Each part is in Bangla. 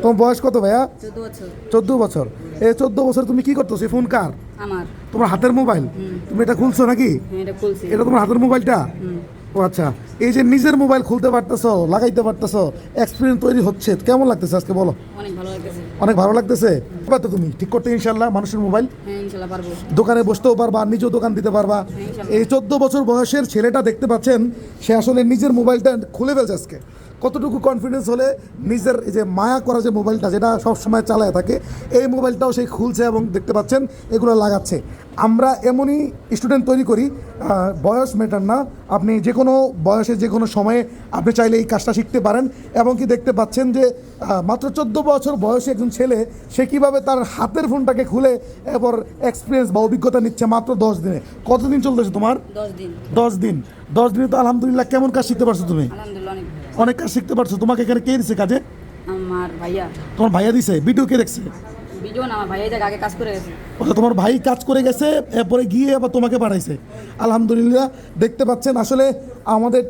তোমার বয়স কত ভাইয়া? 14 বছর। 14 বছর। এই 14 বছর তুমি কি করতেছো? ফোন কার? আমার। তোমার হাতের মোবাইল? তুমি এটা খুলছো নাকি? হ্যাঁ, এটা খুলছি। এটা তোমার হাতের মোবাইলটা? ও আচ্ছা। এই যে নিজের মোবাইল খুলতে পারতেছো, লাগাইতে পারতেছো, এক্সপিরিয়েন্স তৈরি হচ্ছে, কেমন লাগতেছে আজকে বলো? অনেক ভালো লাগতেছে। অনেক ভালো লাগতেছে। পারবা তো তুমি ঠিক করতে ইনশাল্লাহ মানুষের মোবাইল? হ্যাঁ, ইনশাআল্লাহ পারবো। দোকানে বসতেও পারবা, নিজেও দোকান দিতে পারবা। হ্যাঁ, ইনশাআল্লাহ। এই 14 বছর বয়সের ছেলেটা দেখতে পাচ্ছেন, সে আসলে নিজের মোবাইলটা খুলে ফেলছে আজকে। কতটুকু কনফিডেন্স হলে নিজের এই যে মায়া করা যে মোবাইলটা, যেটা সব সময় চালায় থাকে, এই মোবাইলটাও সেই খুলছে এবং দেখতে পাচ্ছেন এগুলো লাগাচ্ছে। আমরা এমনই স্টুডেন্ট তৈরি করি, বয়স ম্যাটার না। আপনি যে কোনো বয়সে যে কোনো সময়ে আপনি চাইলে এই কাজটা শিখতে পারেন। এবং কি দেখতে পাচ্ছেন যে মাত্র 14 বছর বয়সে একজন ছেলে, সে কীভাবে তার হাতের ফোনটাকে খুলে এরপর এক্সপিরিয়েন্স বা অভিজ্ঞতা নিচ্ছে মাত্র 10 দিনে। কতদিন চলতেছে তোমার? 10 দিন। 10 দিন। 10 দিনে তো আলহামদুলিল্লাহ কেমন কাজ শিখতে পারছো তুমি? আলহামদুলিল্লাহ অনেক। অনেক কাজ শিখতে পারছো। তোমাকে এখানে কে দিছে কাজে? আমার ভাইয়া। তোমার ভাইয়া দিছে? ভিডিও কে দেখছে? ভিডিও না, আমার ভাইয়া এই আগে কাজ করে গেছে। আচ্ছা, তোমার ভাই কাজ করে গেছে, এরপরে গিয়ে আবার তোমাকে পাঠাইছে। আলহামদুলিল্লাহ। দেখতে পাচ্ছেন আসলে আমাদের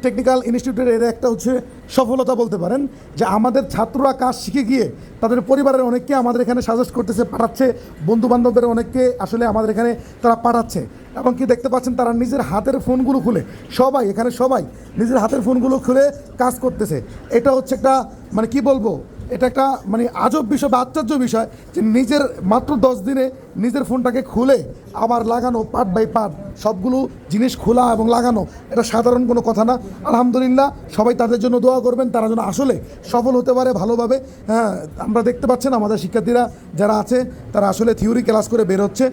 টেকনিক্যাল ইনস্টিটিউটের এর একটা হচ্ছে সফলতা বলতে পারেন, যে আমাদের ছাত্ররা কাজ শিখে গিয়ে তাদের পরিবারের অনেককে আমাদের এখানে সাজেস্ট করতেছে, পাঠাচ্ছে। বন্ধুবান্ধবদের অনেককে আসলে আমাদের এখানে তারা পাঠাচ্ছে। এবং কি দেখতে পাচ্ছেন তারা নিজের হাতের ফোনগুলো খুলে, সবাই এখানে সবাই নিজের হাতের ফোনগুলো খুলে কাজ করতেছে। এটা হচ্ছে একটা মানে কি বলবো, এটা একটা মানে আজব বিষয় বা আশ্চর্য বিষয়, যে নিজের মাত্র 10 দিনে নিজের ফোনটাকে খুলে আবার লাগানো, পার্ট বাই পার্ট সবগুলো জিনিস খোলা এবং লাগানো, এটা সাধারণ কোনো কথা না। আলহামদুলিল্লাহ, সবাই তাদের জন্য দোয়া করবেন, তারা যেন আসলে সফল হতে পারে ভালোভাবে। হ্যাঁ, আমরা দেখতে পাচ্ছেন আমাদের শিক্ষার্থীরা যারা আছে তারা আসলে থিওরি ক্লাস করে বের হচ্ছে।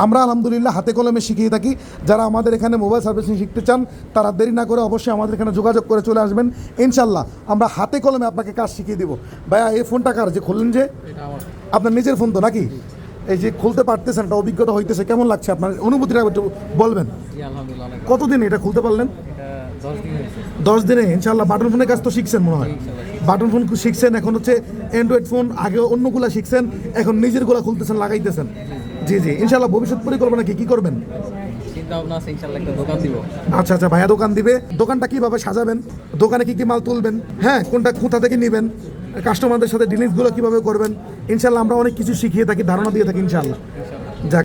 আমরা আলহামদুলিল্লাহ হাতে কলমে শিখিয়ে থাকি। যারা আমাদের এখানে মোবাইল সার্ভিসিং শিখতে চান, তারা দেরি না করে অবশ্যই আমাদের এখানে যোগাযোগ করে চলে আসবেন। ইনশাল্লাহ আমরা হাতে কলমে আপনাকে কাজ শিখিয়ে দিব। ভাইয়া, এই ফোনটা কার যে খুললেন? যে আপনার নিজের ফোন তো নাকি? এই যে খুলতে পারতেছেন, একটা অভিজ্ঞতা হইতেছে, কেমন লাগছে আপনার অনুভূতিটা একটু বলবেন? কতদিন এটা খুলতে পারলেন? 10 দিনে ইনশাল্লাহ। বাটন ফোনের কাজ তো শিখছেন মনে হয়। বাটন ফোন শিখছেন, এখন হচ্ছে অ্যান্ড্রয়েড ফোন, আগে অন্যগুলা শিখছেন, এখন নিজেরগুলা খুলতেছেন, লাগাইতেছেন। জি জি, ইনশাল্লাহ। ভবিষ্যৎ পরিকল্পনা কি করবেন? আচ্ছা আচ্ছা, ভাইয়া দোকান দিবে। দোকানটা কিভাবে সাজাবেন? দোকানে কি কি মাল তুলবেন? হ্যাঁ, কোথা থেকে নেবেন? কাস্টমারদের সাথে ডিলিংসগুলো কিভাবে করবেন? ইনশাল্লাহ আমরা অনেক কিছু শিখিয়ে থাকি, ধারণা দিয়ে থাকি ইনশাল্লাহ।